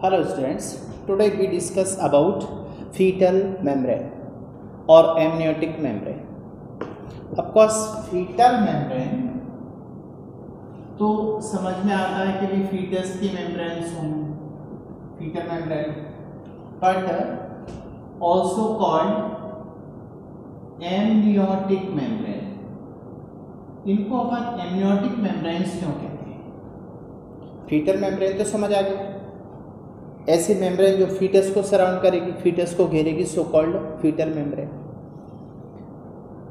Hello students, today we discuss about fetal membrane or amniotic membrane. Of course fetal membrane तो समझ में आता है कि भी फीटस की मेम्ब्रेन्स हों, fetal membrane, but also called amniotic membrane. इनको अपन amniotic membranes क्यों कहते हैं? fetal membrane तो समझ आ गया, ऐसी मेम्ब्रेन जो फीटस को सराउंड करेगी, फीटस को घेरेगी, so called foetal membrane.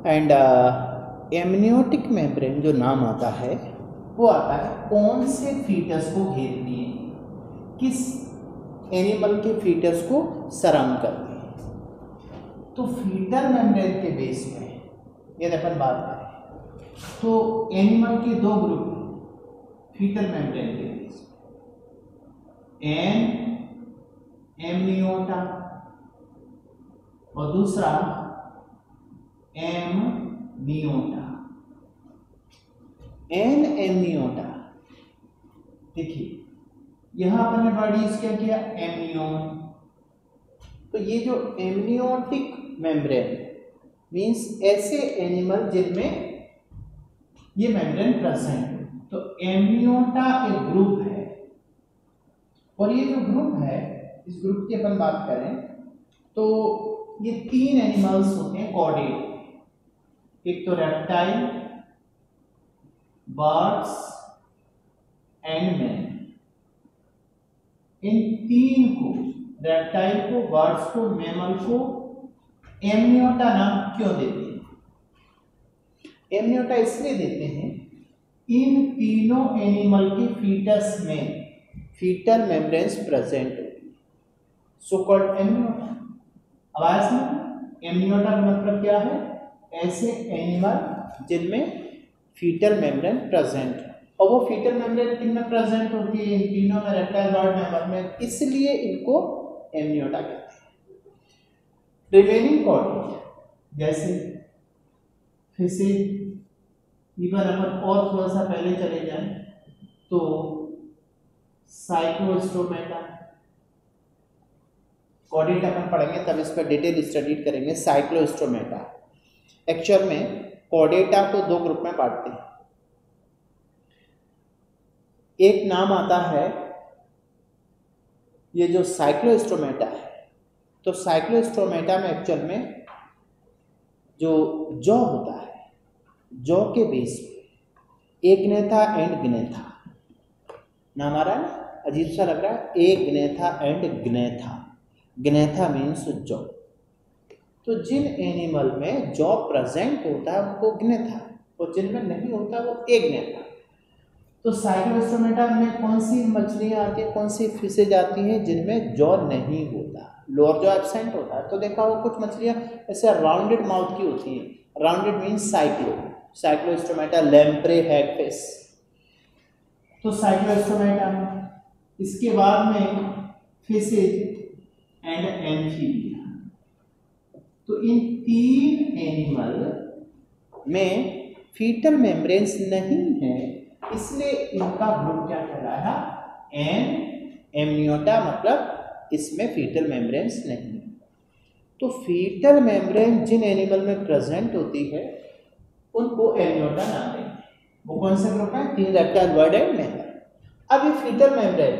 And amniotic membrane जो नाम आता है वो आता है कौन से फीटस को घेरती है, किस एनिमल के फीटस को सराउंड करती है. तो फीटल मेम्ब्रेन के बेस पे यदि अपन बात करें तो एनिमल के दो ग्रुप फीटल मेम्ब्रेन के बेस पे, एमनियोटा और दूसरा एमनियोटा. एमनियोटा देखिए यहां अपन ने वर्ड यूज किया एमनियोन. तो ये जो एमनियोटिक मेम्ब्रेन मींस ऐसे एनिमल जिनमें ये मेम्ब्रेन प्रेजेंट है. तो एमनियोटा एक ग्रुप है और ये जो ग्रुप है इस ग्रुप की अपन बात करें तो ये तीन एनिमल्स होते हैं कॉर्डेट. एक तो रेप्टाइल, बर्ड्स एंड मैन. इन तीन को, रेप्टाइल को, बर्ड्स को, मैमल को एमनियोटा नाम क्यों देते हैं? एमनियोटा इसलिए देते हैं इन तीनों एनिमल के फीटस में फीटल मेम्ब्रेन्स प्रेजेंट होती है, सो कॉल्ड एमनियोटा. आवाज में एमनियोटा का मतलब क्या है? ऐसे एनिमल जिनमें फीटल मेम्ब्रेन प्रेजेंट है. और वो फीटल मेम्ब्रेन किन में प्रेजेंट होती है? इन तीनों में, रेप्टाइल, बर्ड, मैमल में, इसलिए इनको एमनियोटा कहते हैं. रिमेनिंग कॉर्डेट जैसे फिशिज, इवन अपन और थोड़ा सा पहले चले जाएं तो साइक्लोस्टोमेटा, कॉर्डेट अपन पढ़ेंगे तब इस पर डिटेल स्टडी करेंगे. साइक्लोस्टोमेटा एक्चुअल में कॉर्डेटा को दो ग्रुप में बांटते हैं. एक नाम आता है ये जो साइक्लोस्टोमेटा है, तो साइक्लोस्टोमेटा में एक्चुअल में जो जॉ होता है, जॉ के बेस पे एग्नेथा एंड ग्नेथा नाम आ रहा है ना, अजीब सा लग रहा है. Agnatha and gnatha, gnatha means jaw. तो जिन एनिमल में जॉ प्रेजेंट होता है उनको ग्नेथा, और जिनमें नहीं होता वो एग्नेथा. तो साइक्लोस्टोमेटा में कौन सी मछलियां आती है, कौन सी फिशेज आती हैं जिनमें जॉ नहीं होता, लोअर जॉ एब्सेंट होता है? तो देखा वो कुछ मछलियां ऐसे राउंडेड माउथ की होती हैं. Rounded means Cyclostomata, lamprey hagfish. तो साइक्लोस्टोमेटा. इसके बाद में फिशेज एंड एम्फीबिया. तो इन तीन एनिमल में फीटल मेम्ब्रेन्स नहीं है, इसलिए इनका ग्रुप क्या कहलाया? एमनियोटा, मतलब इसमें फीटल मेम्ब्रेन्स नहीं है. तो फीटल मेम्ब्रेन जिन एनिमल में प्रेजेंट होती है उनको एमनियोटा नाम देंगे. वो कौन से ग्रुप है? तीन, रेप्टाइल, बर्ड एंड मैमल. अब ये फीटल मेम्ब्रेन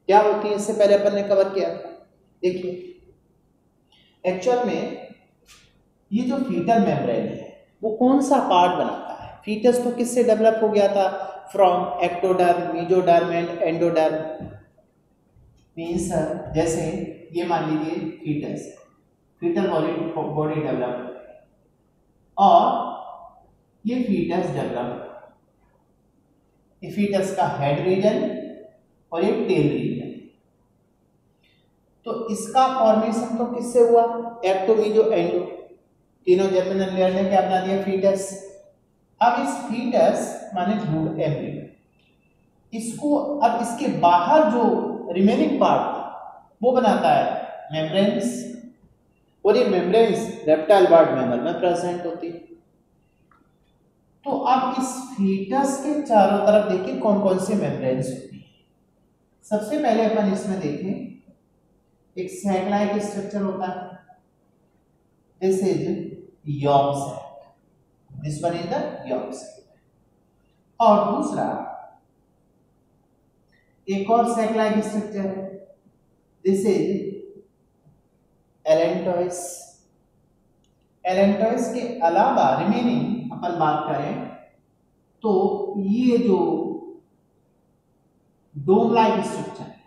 क्या होती है इससे पहले अपन ने कवर किया था. देखिए एक्चुअल में ये जो फीटल मेम्ब्रेन है वो कौन सा पार्ट बनाता है? फीटस तो किससे डेवलप हो गया था? From ectoderm, mesoderm and endoderm. Means जैसे ये मान लीजिए फीटस, फीटल बॉडी डेवलप और ये फीटस डेवलप, ये फीटस का हेड रीजन और ये टेल रीजन. तो इसका फॉर्मेशन तो किससे हुआ? एक्टो, मेसो, एंडो, तीनों जर्मिनल लेयर ने क्या बना दिया? फीटस. अब इस फीटस माने ब्रूड एम्ब्रियो, इसको अब इसके बाहर जो रिमेनिंग पार्ट वो बनाता है मेम्ब्रेन्स, और ये मेम्ब्रेन्स रेप्टाइल, बर्ड, मैमल में प्रेजेंट होती है. तो अब इस फीटस के चारों तरफ देखिए कौन कौन सी मेम्ब्रेन्स होती है. सबसे पहले अपन इसमें देखें एक सैक लाइक स्ट्रक्चर होता है, this is yolk sac, this one is the yolk sac. और दूसरा एक और सैक लाइक स्ट्रक्चर है, दिस इज एलेंटोइस। एलेंटोइस के अलावा रिमेनिंग अपन बात करें तो ये जो डोम लाइक स्ट्रक्चर है,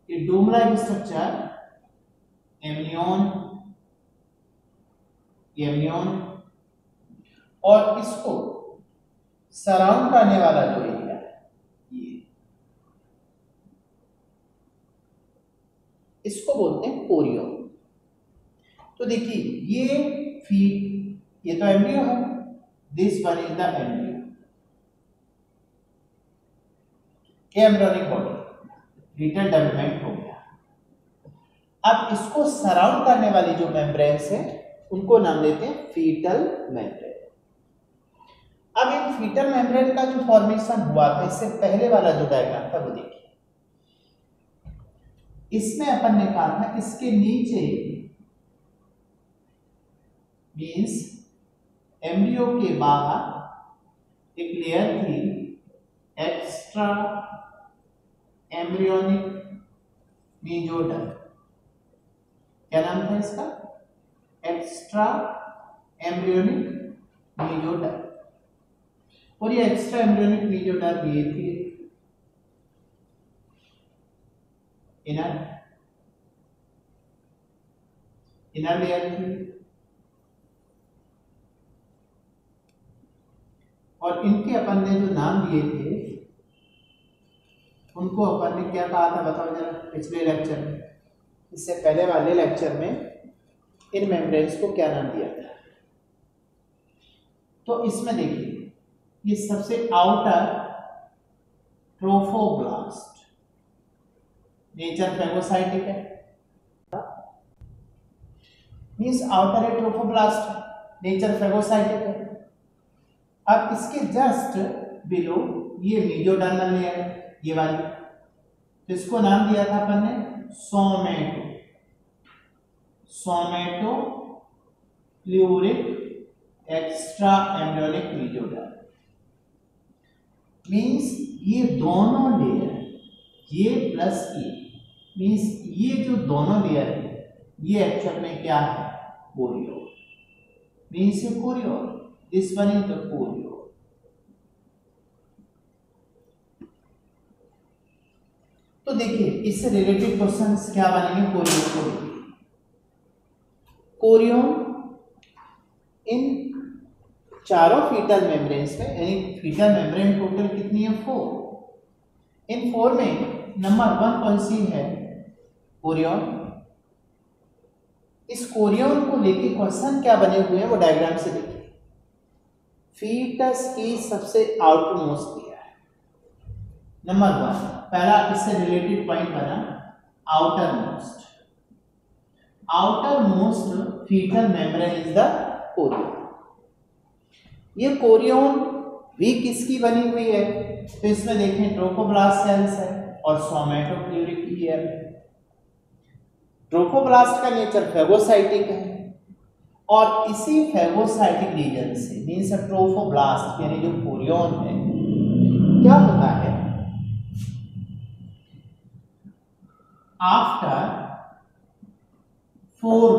ये डोम लाइक स्ट्रक्चर एमनियन, एमनियन, और इसको सराउंड करने वाला जो एरिया है ये, इसको बोलते हैं कोरियन। तो देखिए ये तो एम्ब्रियो है, this one is the embryo, embryonic body, fetal development हो गया। अब इसको सराउंड करने वाली जो मेम्ब्रेन्स है उनको नाम देते हैं फीटल मेम्ब्रेन। अब इन फीटल मेम्ब्रेन का जो फॉर्मेशन हुआ था, इससे पहले वाला जो डायग्राम था वो देखिए, इसमें अपन ने कहा था इसके नीचे मीन्स एम्ब्रियो के बाहर एक लेयर थी एक्स्ट्रा एम्ब्रियोनिक मीजोडर्म। क्या नाम था इसका? Extra embryonic mesoderm. और ये एक्स्ट्रा एम्ब्रियोनिक मीजोडर्म ये थी इनर लेयर थी, और इनके अपन ने जो नाम दिए थे उनको अपन ने क्या कहा था बताओ जरा पिछले लेक्चर में, इससे पहले वाले लेक्चर में इन मेम्ब्रेन्स को क्या नाम दिया था? तो इसमें देखिए ये सबसे आउटर ट्रोफोब्लास्ट, नेचर फेगोसाइटिक है, मींस आउटर है ट्रोफोब्लास्ट, नेचर फेगोसाइटिक है। अब इसके जस्ट बिलो ये मीजोडर्मल लेयर है, ये वाली, तो इसको नाम दिया था अपन ने somato, somatopleuric extraembryonic mesoderm. Means ये दोनों लेयर, ये प्लस ये, मींस ये जो दोनों लेयर है ये एक्चुअल में क्या है? कोरियोन। मींस ये chorion, this one is the chorion. तो देखिए इससे रिलेटेड क्वेश्चंस क्या बनेंगे कोरियोन को। कोरियोन इन चारों फीटल मेम्ब्रेन्स में, यानी फीटल मेम्ब्रेन टोटल कितनी है? 4। इन 4 में नंबर 1 कौन सी है? कोरियोन। इस कोरियोन को लेके क्वेश्चन क्या बने हुए हैं वो डायग्राम से देखिए। फीटस की सबसे आउटरमोस्ट लेयर है नंबर 1, पहला इससे रिलेटेड पॉइंट बना outermost. Outermost fetal membrane is the chorion. ये कोरियोन भी किसकी बनी हुई है? तो इसमें देखें ट्रोफोब्लास्ट सेल्स है और सोमेटोप्लूरिक लेयर है। ट्रोफोब्लास्ट का नेचर फेगोसाइटिक है और इसी फेगोसाइटिक रीजन से मींस ट्रोफोब्लास्ट यानी जो कोरियोन है क्या होता है? आफ्टर 4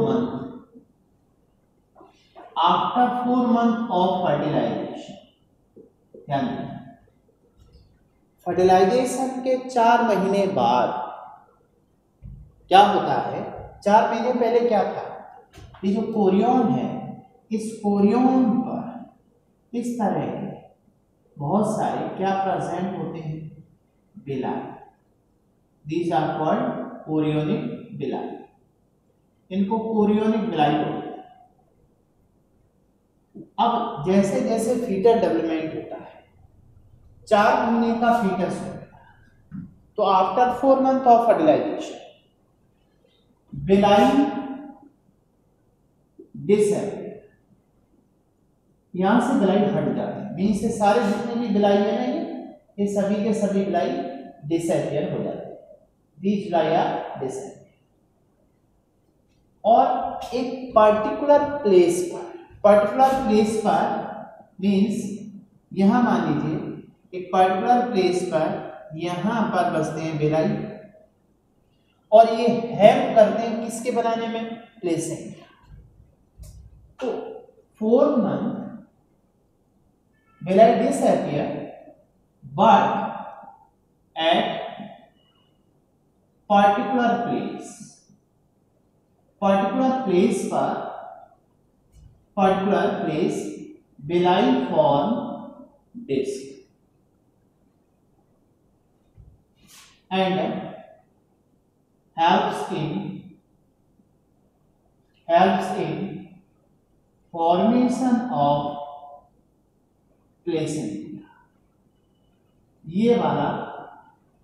month ऑफ फर्टिलाइजेशन, यानी फर्टिलाइजेशन के 4 महीने बाद क्या होता है? 4 महीने पहले क्या था? ये जो कोरियोन है, इस कोरियोन पर इस तरह के बहुत सारे क्या प्रेजेंट होते हैं? बिलाई। These are called chorionic villi. इनको कोरियोनिक बिलाई बोलते हैं। अब जैसे जैसे फीटल डेवलपमेंट होता है, 4 महीने का फीटस होता है, तो आफ्टर 4 month ऑफ फर्टिलाइजेशन बिलाई डिसअपियर, यहां से बिलाई हट जाती है। मीन से सारे जितने भी बिलाई है ना, ये सभी के सभी बिलाई डिसअपियर हो जाते हैं, दीज लाई आर डिसअपियर। और एक पर्टिकुलर प्लेस पर मीन्स यहां मान लीजिए एक पर्टिकुलर प्लेस पर यहां पर बसते हैं बेलाई, और ये हेल्प करते हैं किसके बनाने में, प्लेसेंटा। तो 4th month villi disappear but at particular place villi form disc and helps in formation of placenta। ये वाला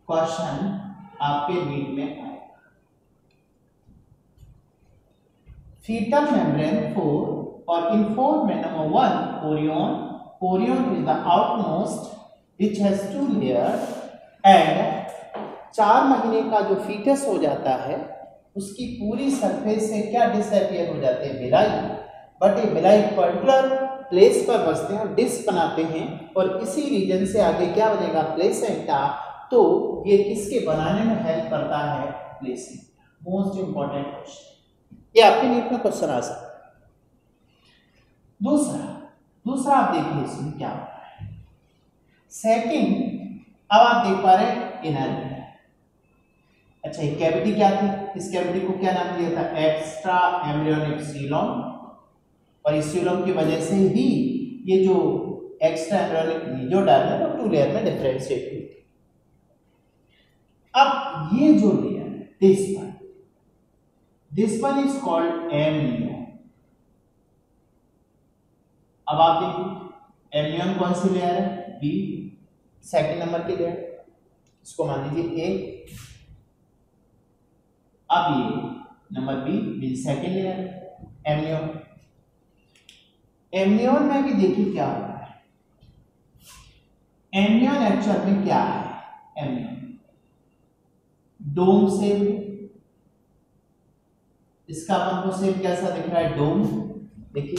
क्वेश्चन आपके नीट में आएगा। फीटल मेम्ब्रेन 4 और इन 4 में number 1 Orion is the outmost which has 2 layer, and 4 महीने का जो फीटस हो जाता है उसकी पूरी सरफेस से क्या डिसअपियर हो जाते हैं, बेलाई, बट ये बेलाई पर्टिकुलर प्लेस पर बसते हैं और डिस्क बनाते हैं, और इसी रीजन से आगे क्या बनेगा, प्लेसेंटा। तो ये किसके बनाने में हेल्प करता है, प्लेसेंटा। मोस्ट इंपॉर्टेंट क्वेश्चन, ये आपके नीट में क्वेश्चन आ सकता है। दूसरा आप देखिए इसमें क्या होता है। सेकंड, अब आप देख पा रहे हैं इनर। अच्छा, ये कैविटी क्या थी, इस कैविटी को क्या नाम दिया था, एक्स्ट्रा एम्ब्रियोनिक सीलोम, और इस सीलोम की वजह से ही ये जो एक्स्ट्रा एम्ब्रियोनिक मेसोडर्म है वो 2 लेयर में डिफरेंशिएट हुई। अब ये जो लेयर है, this one is called amnion. अब आप देखिए एम्नियन कौन सी लेयर है, बी, सेकंड नंबर की लेयर, इसको मान लीजिए ए। अब ये number B mean second layer amnion. Amnion में भी देखिए क्या होता है। एम्नियन एक्चुअल में क्या है, एम्नियन डोम शेप, इसका अपन को शेप कैसा दिख रहा है, डोम, देखिए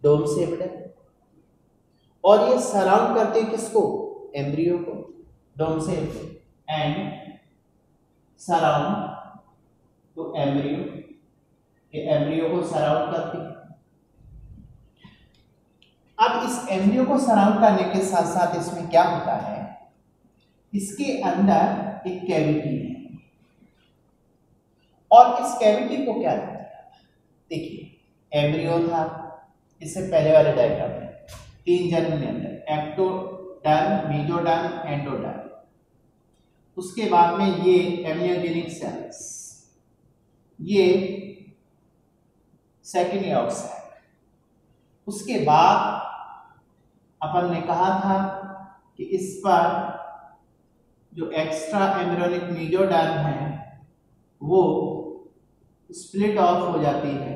डोम शेप है, और ये सराउंड करते हैं किसको, एम्ब्रियो को, डोम शेप एंड सराउंड तो एम्ब्रियो, ये एम्ब्रियो को सराउंड करती है। अब इस एम्ब्रियो को सराउंड करने के साथ साथ इसमें क्या होता है, इसके अंदर एक कैविटी है, और इस कैविटी को क्या कहते हैं, देखिए एम्ब्रियो था, इससे पहले वाले डायग्राम में 3 जन्म में अंदर एक्टोडर्म, मेसोडर्म, एंडोडर्म, उसके बाद में ये एम्नियोजेनिक सेल्स, ये सेकेंड यॉर्क सेल। उसके बाद अपन ने कहा था कि इस पर जो एक्स्ट्रा एम्ब्रियोनिक मेसोडर्म है वो स्प्लिट ऑफ हो जाती है,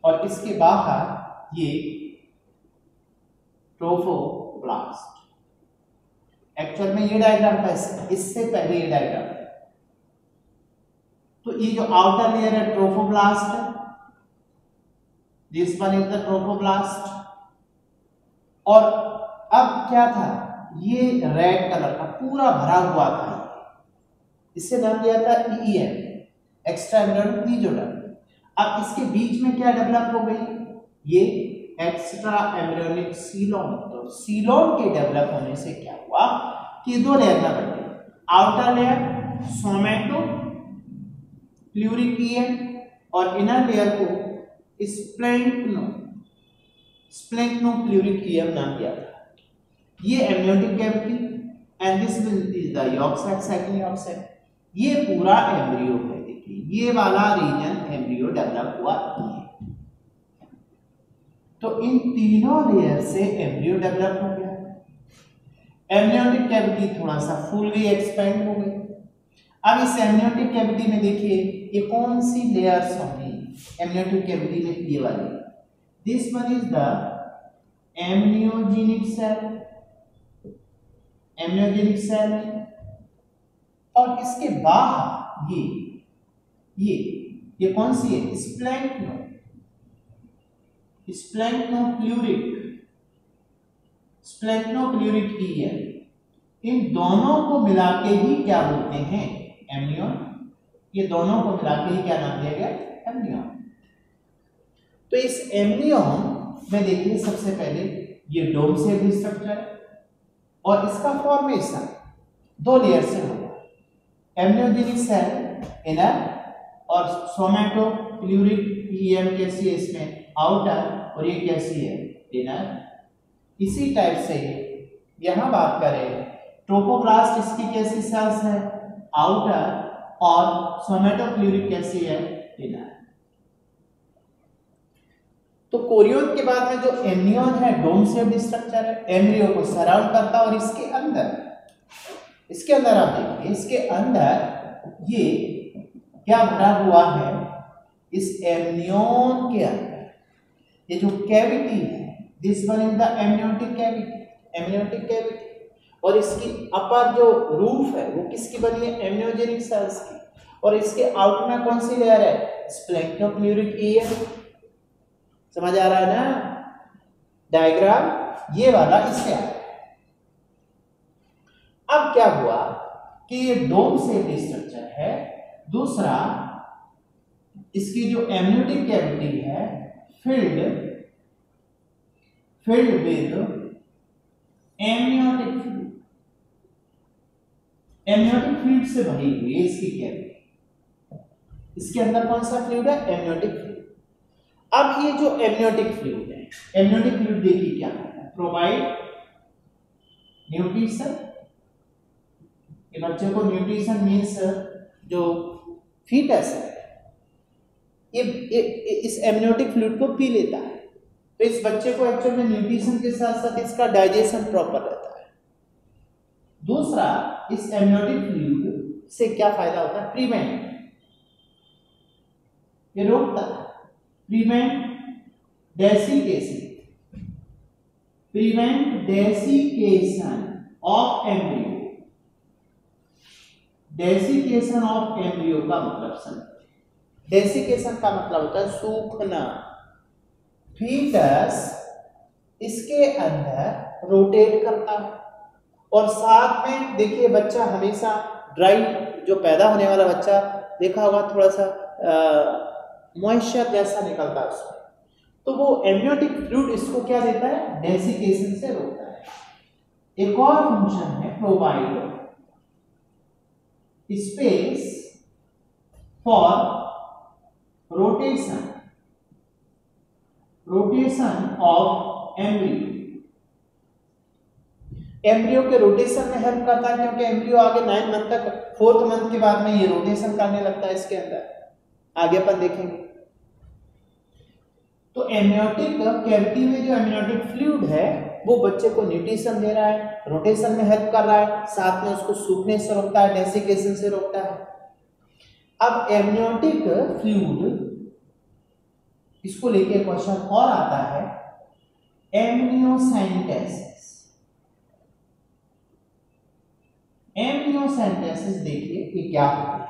और इसके बाहर ये ट्रोफोब्लास्ट। एक्चुअल में ये डायग्राम था, इससे पहले ये डायग्राम था। तो ये जो आउटर लेयर है trophoblast, this one is the trophoblast, और अब क्या था, ये रेड कलर का पूरा भरा हुआ था, इससे नाम दिया था ईएम, एक्स्ट्रा एम्ब्रियोनिक मेसोडर्म। अब इसके बीच में क्या डेवलप हो गई, ये एक्स्ट्रा एम्ब्रियोनिक सीलोम। तो सीलोम के डेवलप होने से क्या हुआ कि 2 लेयर में बटे, आउटर लेयर सोमेटो प्लूरिकियम और इनर लेयर को स्प्लेंक्नो प्लूरिकियम नाम दिया था। ये embryonic cavity and this is the yolk sac, second yolk sac. ये पूरा एम्ब्रियो है, देखिए ये वाला रीजन एम्ब्रियो डेवलप हुआ है। तो इन तीनों लेयर से एम्ब्रियो डेवलप हो गया। एम्ब्रियोनिक कैविटी थोड़ा सा फुल्ली एक्सपेंड हो गई। अब इस एम्ब्रियोनिक कैविटी में देखिए ये कौन सी लेयर्स होंगी, एम्ब्रियोनिक कैविटी में ये वाली, this one is the amniogenic cell, amniogenic cell है, और इसके बाहर ये कौन सी है, स्प्लैंक्नोफ्लूरिक ईएम। इन दोनों को मिला के ही क्या बोलते हैं, एमनियन। ये दोनों को मिला के ही क्या नाम दिया गया, एमनियन। तो इस एमनियन में देखिए सबसे पहले ये डोम शेप स्ट्रक्चर है, और इसका फॉर्मेशन 2 लेयर से होगा, एमनियोजेनिक सेल इनर और सोमैटोफ्लूरिक ईएम कैसी है इसमें, आउटर, और ये कैसी है, इनर। इसी टाइप से यहां बात करें, ट्रोपोब्लास्ट इसकी कैसी सेल्स है, आउटर, और सोमैटोफ्लूरिक कैसी है, इनर। तो कोरियन के बाद में जो एमनियन है, डोम शेप्ड स्ट्रक्चर है, एम्ब्रियो को सराउंड करता है, और इसके अंदर आप देखिए, इसके अंदर ये क्या भरा हुआ है, इस एमनियन के अंदर ये जो कैविटी है, this one is the amniotic cavity, और इसकी अपर जो रूफ है वो किसकी बनी है, एमनियोजेनिक सेल्स की, और इसके आउट में कौन सी लेयर है, स्प्लैंक्नोफ्लूरिक ईएम। समझ आ रहा है ना डायग्राम, ये वाला इससे आया। अब क्या हुआ कि ये डोम शेप स्ट्रक्चर है, दूसरा इसकी जो एमनियोटिक कैविटी है फिल्ड विद एमनियोटिक फ्लूइड से भरी हुई है इसकी कैविटी। इसके अंदर कौन सा फ्लूइड है, एमनियोटिक फ्लूइड। अब ये जो एमनियोटिक फ्लूइड है, एमनियोटिक फ्लूइड देखिए क्या है, प्रोवाइड न्यूट्रिशन। ये बच्चे को न्यूट्रिशन मींस जो फीटस है ये इस एमनियोटिक फ्लूइड को पी लेता है, तो इस बच्चे को एक्चुअल में न्यूट्रिशन के साथ साथ इसका डाइजेशन प्रॉपर रहता है। दूसरा, इस एमनियोटिक फ्लूइड से क्या फायदा होता है, प्रिवेंट, ये रोकता है, prevent desiccation of embryo. Desiccation of embryo का मतलब समझ, डेसिकेशन का मतलब होता है सूखना। फीटस इसके अंदर रोटेट करता है, और साथ में देखिए बच्चा हमेशा ड्राई, जो पैदा होने वाला बच्चा देखा होगा थोड़ा सा मॉइस्चर जैसा निकलता है उसमें, तो वो एमनियोटिक फ्लूइड इसको क्या देता है, डेसिकेशन से रोकता है। एक और फंक्शन है, provide space for rotation of embryo. Embryo के रोटेशन में हेल्प करता है, क्योंकि एम्ब्रियो आगे 9 मंथ तक, 4th मंथ के बाद में ये रोटेशन करने लगता है इसके अंदर, आगे अपन देखेंगे। तो एमनियोटिक कैविटी में जो एमनियोटिक फ्लूइड है वो बच्चे को न्यूट्रिशन दे रहा है, रोटेशन में हेल्प कर रहा है, साथ में उसको सूखने से रोकता है, डेसिकेशन से रोकता है। अब एमनियोटिक फ्लूइड, इसको लेके क्वेश्चन और आता है, एमनियोसेंटेसिस। एमनियोसेंटेसिस देखिए ये क्या होता है,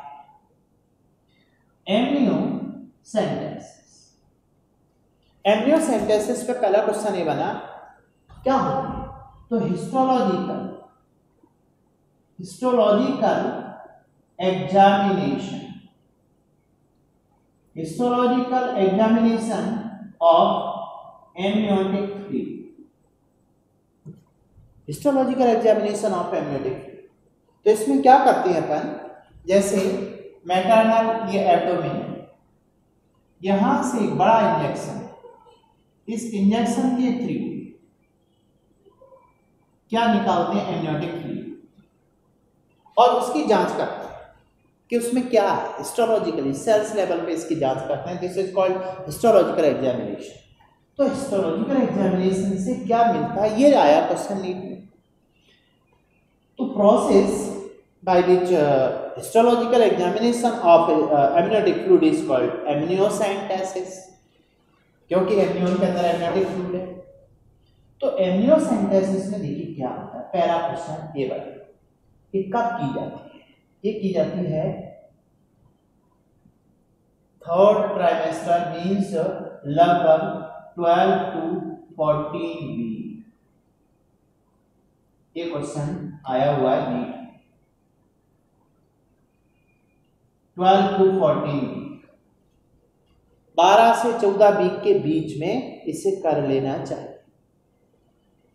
एमनियोसेंटेसिस पे पहला क्वेश्चन ये बना, क्या होता है, तो histological examination of amniotic fluid. Histological examination of amniotic fluid, तो इसमें क्या करते हैं अपन, जैसे मैटरनल ये एब्डोमेन, यहां से एक बड़ा इंजेक्शन, इस इंजेक्शन के थ्रू क्या निकालते हैं, एमनियोटिक फ्लूइड, और उसकी जांच करते हैं कि उसमें क्या है, हिस्टोलॉजिकली सेल्स लेवल पे इसकी जांच करते हैं। This is called histological examination. तो हिस्टोलॉजिकल एग्जामिनेशन से क्या मिलता है, ये आया क्वेश्चन नीट में। तो process by which histological examination of amniotic fluid is called amniocentesis, क्योंकि एमनियन के अंदर एमनियोटिक फ्लूइड है। तो एमनियोसेंटेसिस में देखिए क्या होता है, पहला क्वेश्चन ये बड़ा, ये कब की जाती है? ये की जाती है थर्ड ट्राइमेस्टर, मीन्स लगभग 12 to 14 वीक। ये क्वेश्चन आया हुआ है नीट, 12 to 14 वीक, 12 से 14 वीक के बीच में इसे कर लेना चाहिए।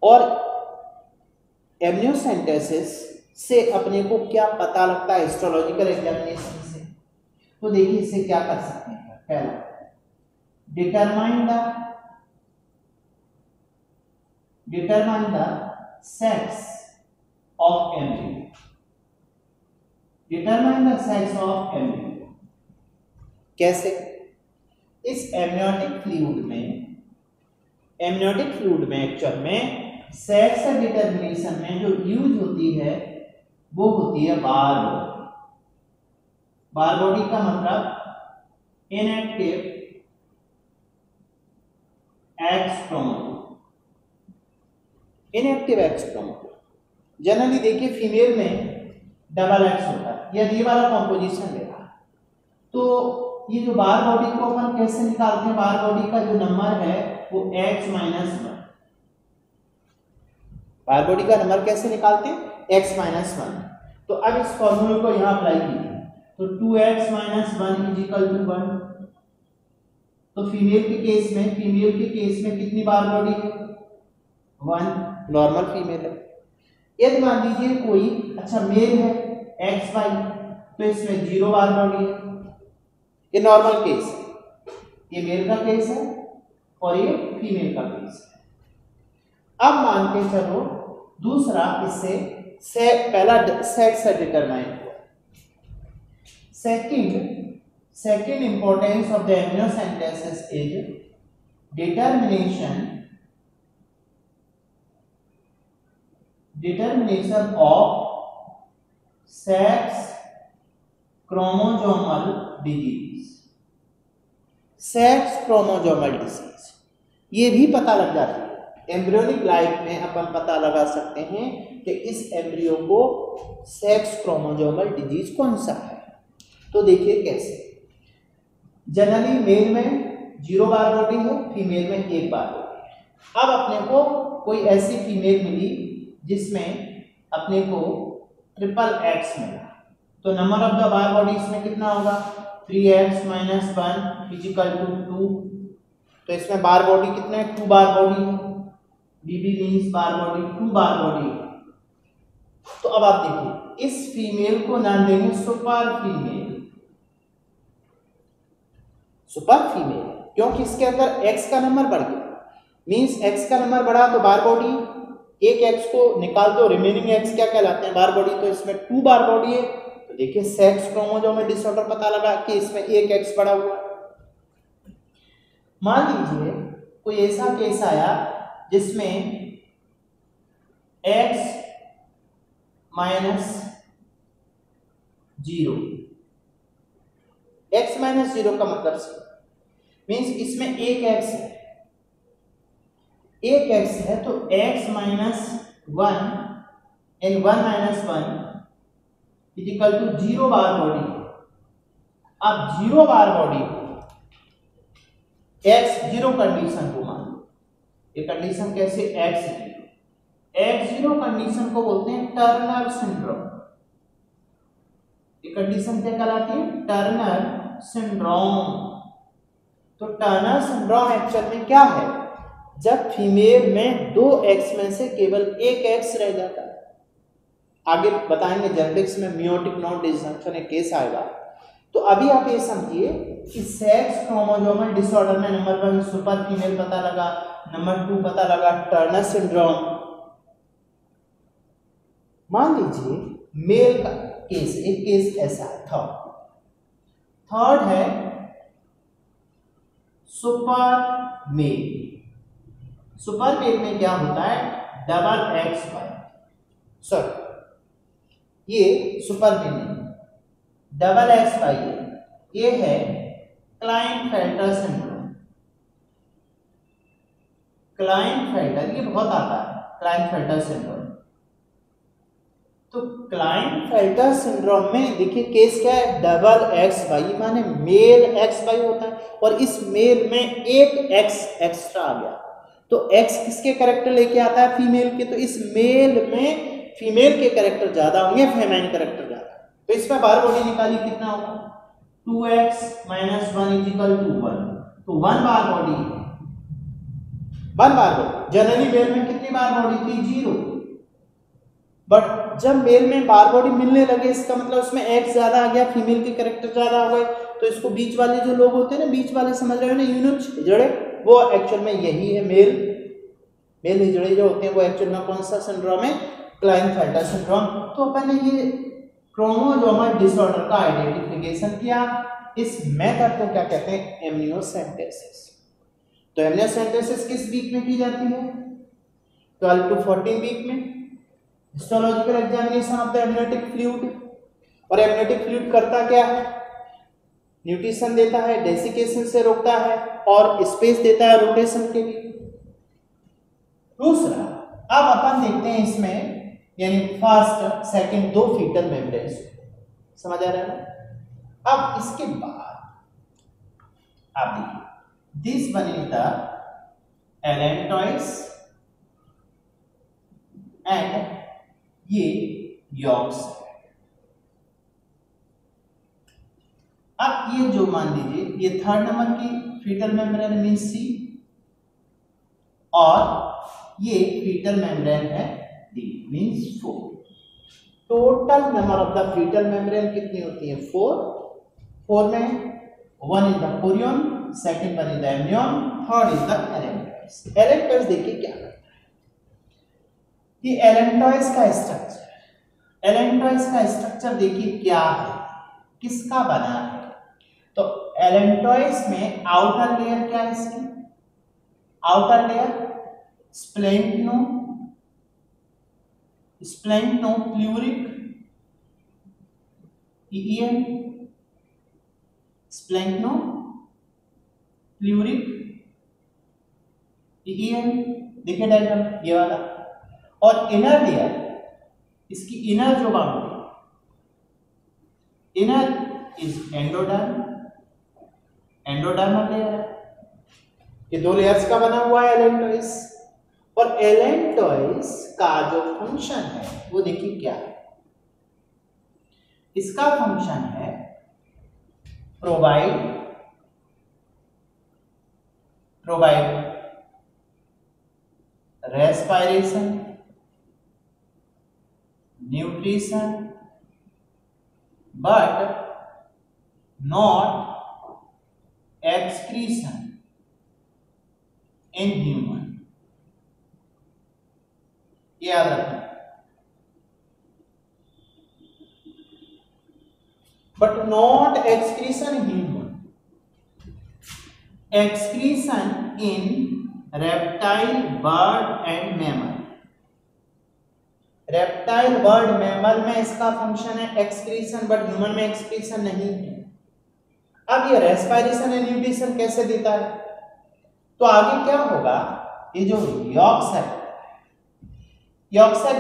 और एमनियोसेंटेसिस से अपने को क्या पता लगता है हिस्टोलॉजिकल एग्जामिनेशन से? तो देखिए इससे क्या कर सकते हैं। पहला, determine the sex of embryo, determine the sex of embryo. कैसे? इस एमनियोटिक फ्लूइड में एक्चुअल में सेक्स डिटर्मिनेशन में जो यूज होती है वो होती है बार बॉडी। बार बॉडी का मतलब inactive x chromosome. Inactive x chromosome generally देखिए फीमेल में डबल एक्स होता है, यदि ये वाला कॉम्पोजिशन ले रहा है तो ये जो बार बॉडी को अपन कैसे निकालते हैं? बार बॉडी का जो नंबर है वो x-1। बार बॉडी का नंबर कैसे निकालते हैं? x-1। तो अब इस फॉर्मूले को यहां अप्लाई कीजिए, तो 2x-1 = 1। तो फीमेल के केस में कितनी बार बॉडी है? 1, नॉर्मल फीमेल है। यदि मान लीजिए कोई अच्छा मेल है XY, तो इसमें 0 बार बॉडी है। ये नॉर्मल केस है, ये मेल का केस है और ये फीमेल का केस है। अब मान के चलो दूसरा, इससे पहला सेक्स डिटरमाइन हुआ। Second importance of the amniocentesis is determination of sex chromosomal disease. Sex chromosomal disease ये भी पता लग जाती है। एम्ब्रियोनिक लाइफ में अपन पता लगा सकते हैं कि इस एम्ब्रियो को सेक्स क्रोमोसोमल डिजीज कौन सा है। तो देखिए कैसे, जनरली मेल में 0 बार बॉडी है, फीमेल में 1 बार बॉडी है। अब अपने को कोई ऐसी फीमेल मिली जिसमें अपने को ट्रिपल एक्स मिला, तो number of the bar body इसमें कितना होगा? 3x-1 = 2। तो इसमें बार बॉडी कितने? 2 बार बॉडी है। बीबी मीन्स बार बॉडी, 2 बार बॉडी। तो अब आप देखिए इस फीमेल को नाम देंगे सुपर फीमेल, क्योंकि इसके अंदर x का नंबर बढ़ गया। मीन्स x का नंबर बढ़ा तो बार बॉडी, एक x को निकाल दो, रिमेनिंग x क्या कहलाते हैं? बार बॉडी। तो इसमें 2 बार बॉडी है। तो देखिए सेक्स क्रोमोसोमल डिसऑर्डर पता लगा कि इसमें एक x बढ़ा हुआ। मान लीजिए कोई ऐसा केस आया जिसमें x-0, x-0 का मतलब मीन्स इसमें एक x है, तो x-1 and 1-1 = 0 बार बॉडी। अब 0 बार बॉडी x0 कंडीशन को मान लो। ये कंडीशन कैसे? x0 कंडीशन को बोलते हैं टर्नर सिंड्रोम। ये कंडीशन क्या कहलाती है? Turner syndrome. तो टर्नर सिंड्रोम एक्चुअल में क्या है? जब फीमेल में 2 एक्स में से केवल एक एक्स रह जाता है। आगे बताएंगे जेनेटिक्स में मियोटिक नॉन डिसफंक्शन एक केस आएगा। तो अभी आप ये समझिए कि सेक्स क्रोमोसोमल डिसऑर्डर में नंबर 1 सुपर फीमेल पता लगा, नंबर 2 पता लगा टर्नर सिंड्रोम। मान लीजिए मेल का केस, एक केस ऐसा है, थर्ड है सुपर मेल। सुपर मेल में क्या होता है? डबल XY, सॉरी ये सुपर मेल नहीं, डबल XY है। ये है क्लाइनफेल्टर सिंड्रोम। क्लाइनफेल्टर, ये बहुत आता है क्लाइनफेल्टर सिंड्रोम। तो क्लाइनफेल्टर सिंड्रोम में देखिए केस क्या है, डबल एक्स वाई माने मेल एक्स वाई होता है और इस मेल में एक एक्स एक्स्ट्रा आ गया, तो एक्स किसके कैरेक्टर लेके आता है, फीमेल के, तो इस मेल में फीमेल के कैरेक्टर ज्यादा होंगे, फेमाइन कैरेक्टर ज्यादा। तो इसमें बार बॉडी निकाली, कितना होगा 2x - 1 = 1, तो 1 बार बॉडी है, 1 बार बॉडी। जनरली मेल में कितनी बार बॉडी थी, 0, बट जब मेल में बार बॉडी मिलने लगे इसका मतलब उसमें एक्स ज्यादा आ गया, फीमेल के कैरेक्टर ज्यादा हो गए, तो इसको बीच वाले जो लोग होते हैं ना, बीच वाले समझ रहे हो ना, यूनिट हिजड़े, वो एक्चुअल में यही है मेल हिजड़े जो होते हैं, वो एक्चुअल में कौन सा सिंड्रोम है, क्लाइनफेल्टर सिंड्रोम। तो अपन ने ये क्रोमोसोमल डिसऑर्डर का आइडेंटिफिकेशन किया। इस मेथड को क्या कहते हैं, एमनियोसेंटेसिस। तो एमनियोसेंटेसिस किस वीक में की जाती है, 12 to 14 वीक में। Histological examination of the amniotic fluid, और एमनियोटिक फ्लूइड करता क्या है, न्यूट्रिशन देता है, डेसिकेशन से रोकता है और स्पेस देता है रोटेशन के लिए। दूसरा, अब अपन देखते हैं इसमें, यानी फर्स्ट सेकंड दो फीटल मेम्ब्रेन्स, समझ आ रहा है। अब इसके बाद आप देखिए, this one is the allantois and ये यॉक्स। अब ये जो मान लीजिए, ये थर्ड नंबर की फीटल मेम्ब्रेन मीन सी, और ये फीटल मेम्ब्रेन है D means 4। Total number of the foetal membrane कितनी होती है, 4 में 1 is the chorion, second one is the amnion, third is the allantois. Allantois देखिए क्या करता है, ये एलेंटॉइस का स्ट्रक्चर, एलेंटॉइस का स्ट्रक्चर देखिए क्या है, किसका बना है। तो एलेंटॉइस में आउटर लेयर क्या है इसकी, आउटर लेयर स्प्लेंक्नोप्लूरिक ईएम, स्प्लेंक्नोप्लूरिक ईएम, देखिए डायग्राम ये वाला। और इनर लेयर, इसकी इनर जो boundary, inner is endodermal layer है। ये दो लेयर्स का बना हुआ है एलेंटॉइस। और एलेंटॉइस का जो फंक्शन है वो देखिए क्या है, इसका फंक्शन है provide respiration, nutrition, but not excretion in human, याद रखना। but not excretion in human, excretion in reptile, bird and mammal। reptile, bird, mammal में इसका फंक्शन है एक्सक्रीशन, बट ह्यूमन में एक्सक्रीशन नहीं है। अब ये रेस्पिरेशन एंड न्यूट्रिशन कैसे देता है, तो आगे क्या होगा, ये जो यॉर्क सैक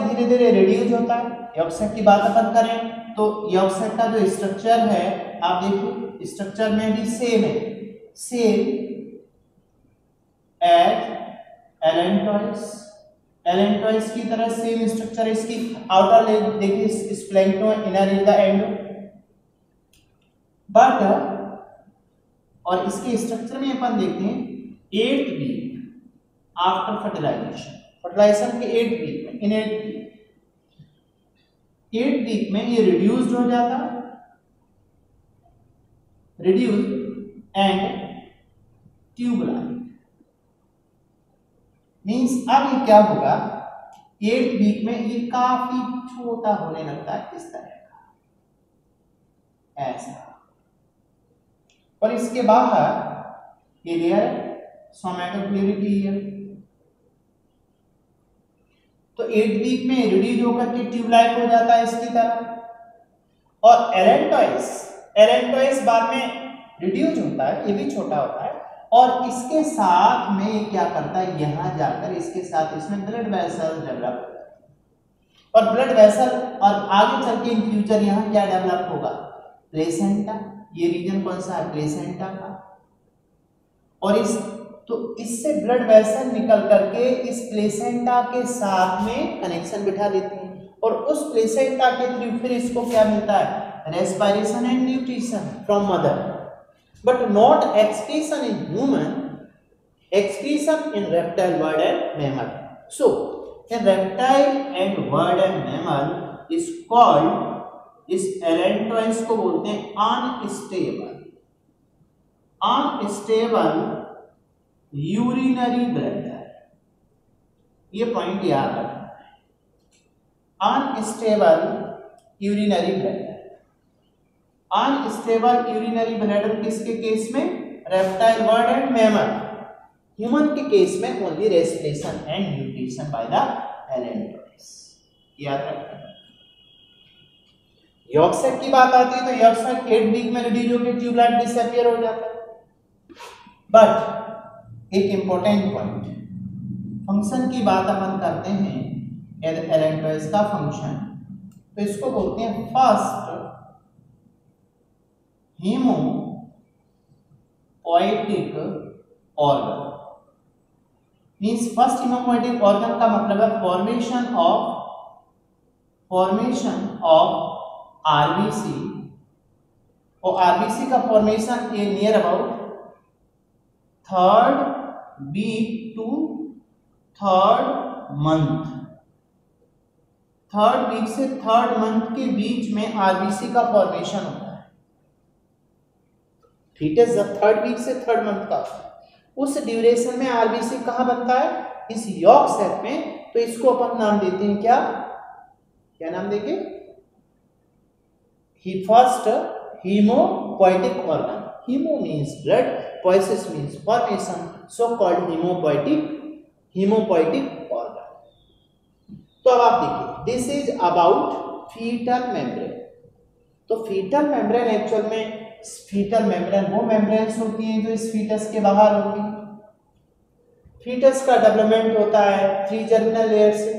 धीरे धीरे रिड्यूस होता है। यॉर्क सैक की बात अपन करें तो यॉर्क सैक का जो स्ट्रक्चर है, आप देखो स्ट्रक्चर में भी सेम है, सेम एज एलेंटॉइस की तरह सेम स्ट्रक्चर। इसकी आउटर लेयर देखिए splanchno, inner is the endo, but और इसके स्ट्रक्चर में अपन देखते हैं 8 वीक आफ्टर फर्टिलाइजेशन के 8 वीक में, इन 8 वीक में ये रिड्यूस्ड हो जाता है, रिड्यूस्ड एंड ट्यूबुलाइन मींस अब ये क्या होगा, 8 वीक में ये काफी छोटा होने लगता है, इस तरह का, ऐसा। और इसके बाहर ये लेयर सोमैटोप्लूरिक लेयर। तो 8 वीक में रिड्यूस होकर के ट्यूबलाइक हो जाता है इसकी तरह। और एलेंटॉइस बाद में रिड्यूस होता है, ये भी छोटा होता है और इसके साथ में ये क्या करता है, यहाँ जाकर इसके साथ इसमें ब्लड वेसल डेवलप होता है, और ब्लड वेसल और आगे चल के इन फ्यूचर यहाँ क्या डेवलप होगा, प्लेसेंटा। ये रीजन कौन सा है, प्लेसेंटा का। और इस तो इससे ब्लड वेसल निकल करके इस प्लेसेंटा के साथ में कनेक्शन बिठा लेते हैं, और उस प्लेसेंटा के थ्रू फिर इसको क्या मिलता है, respiration and nutrition from mother, but not excretion in human, excretion in reptile, bird and mammal. So in reptile and bird and mammal is called, इस एलेंटोइंस को बोलते हैं अनस्टेबल, अनस्टेबल यूरिनरी ब्लैडर। ये पॉइंट याद रखना है, unstable urinary bladder. Unstable urinary bladder किसके case में, reptile, bird and mammal. Human के केस में only respiration and nutrition by the allantois, याद रखना। यॉर्क सेट की बात आती है तो यॉर्क सेट 8 वीक में रिड्यूस होकर ट्यूबलाइट डिसअपीयर हो जाता है। बट एक इंपॉर्टेंट पॉइंट, फंक्शन की बात अपन करते हैं एलेंटोइंस का फंक्शन, तो इसको बोलते हैं first haemopoietic organ. Means first haemopoietic organ का मतलब है फॉर्मेशन ऑफ आरबीसी, और आरबीसी का formation a near about 3rd week to 3rd month, 3rd week से 3rd मंथ के बीच में आरबीसी का फॉर्मेशन होता है। फीटस जब 3rd वीक से 3rd मंथ का, उस ड्यूरेशन में आरबीसी कहाँ बनता है, इस यॉर्क सेट में। तो इसको अपन नाम देते हैं क्या नाम देंगे, first haemopoietic organ. Haemo means blood, poiesis means formation, so called haemopoietic organ. तो अब आप देखिए, this is about foetal membrane. तो फीटल मेम्ब्रेन एक्चुअल में, फीटल मेम्ब्रेन वो मेम्ब्रेन्स होती हैं जो इस फीटस के बाहर होती हैं। फीटस का डेवलपमेंट होता है 3 जर्मिनल लेयर से,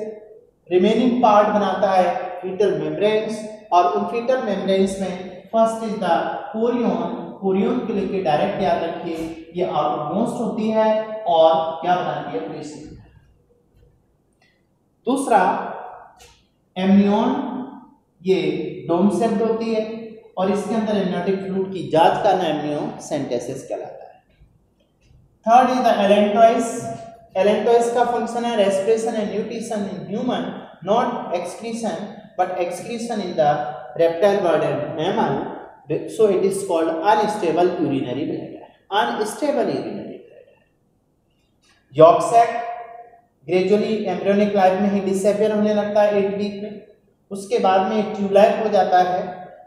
रिमेनिंग पार्ट बनाता है फीटल मेम्ब्रेन्स, और उन फीटल मेम्ब्रेन्स में first is the Korean. Korean के लिए डायरेक्ट याद रखिए, ये आउटमोस्ट होती है और क्या बनाती है, प्लेसेंटा। दूसरा एम्नियन, ये डोम शेप्ड होती है, और इसके अंदर एम्नियोटिक फ्लूइड की जांच का नाम एम्नियोसेंटेसिस कहलाता है। Third is the allantois. Allantois का फंक्शन है respiration and nutrition in human, not excretion but excretion in the reptile, bird and mammal, so it is called unstable urinary bladder, unstable urinary bladder. York set gradually embryonic life में ही disappear होने लगता है 8 week में, उसके बाद में tubelight हो जाता है,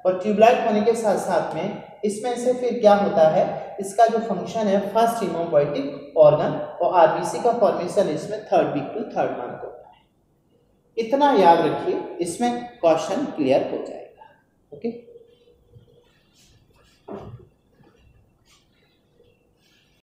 और ट्यूबलाइट होने के साथ साथ में इसमें से फिर क्या होता है, इसका जो फंक्शन है फर्स्ट हीमोपोएटिक ऑर्गन, और आरबीसी का फॉर्मेशन इसमें 3rd week to 3rd month होता है। इतना याद रखिए, इसमें क्वेश्चन क्लियर हो जाएगा। ओके।